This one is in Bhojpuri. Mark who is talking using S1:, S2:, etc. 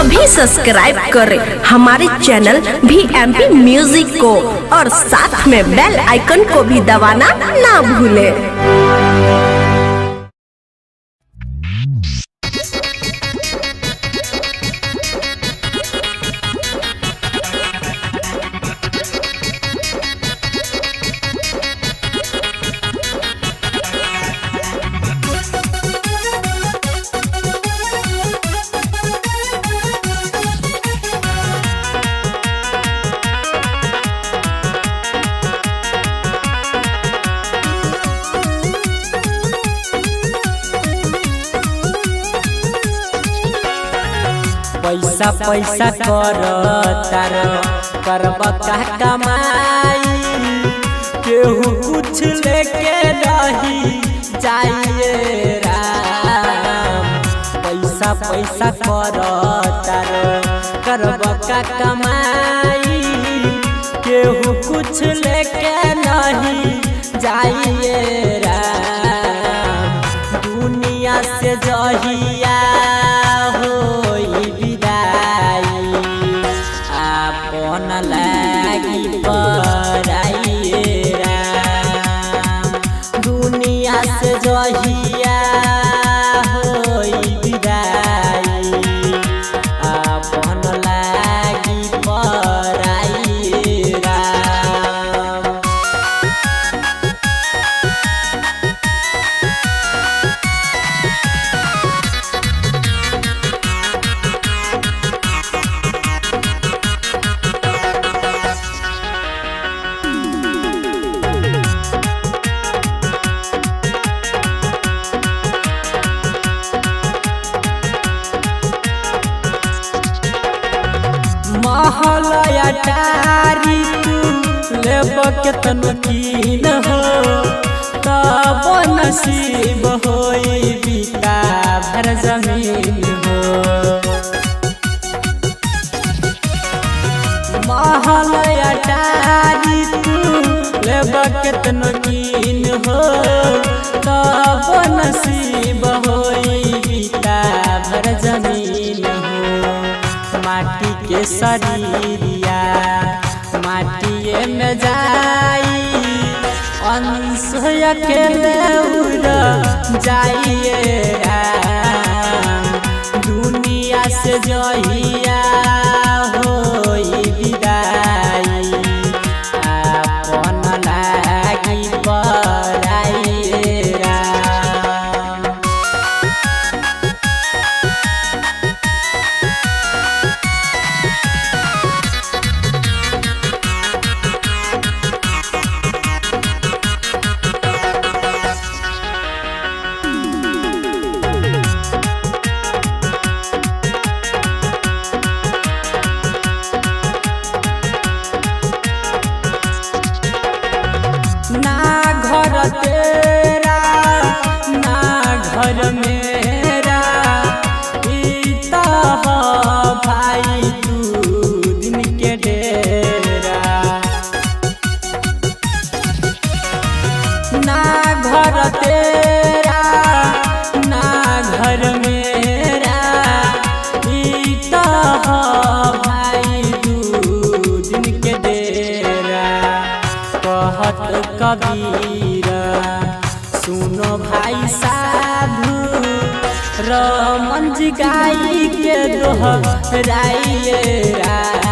S1: अभी सब्सक्राइब करें हमारे चैनल VMP म्यूजिक को और साथ में बेल आइकन को भी दबाना ना भूलें।
S2: पैसा पैसा कर तार करब का कमाई केहू कुछ लेके नहीं जाइए राम। पैसा पैसा कर तार करब का कमाई केहू कुछ लेके नहीं जाइए राम। दुनिया से जहिया लागी पराइए राम। दुनिया से जहिया होई विदाई अपन लागी पराइए राम। महल अटारी तू लेब केतन कीन हो तब नसीब होई बिका भर जमीन हो। महल अटारी तू लेब केतन कीन हो तब नसीब होई बिका भर जमीन हो। माटी के शरीरिया माटिए में जाई अंश अकेले उड़ जाइए राम। दुनिया से जहिया होई विदाई अपन लागी पराइए राम। ना घर तेरा ना घर मेरा इता भाई तू दिन के डेरा। ना घर तेरा ना घर मेरा इता भाई तू दिन के डेरा। कहत कबीर सुनो भाई साधु रमन जी गाई के दोहराइए राम।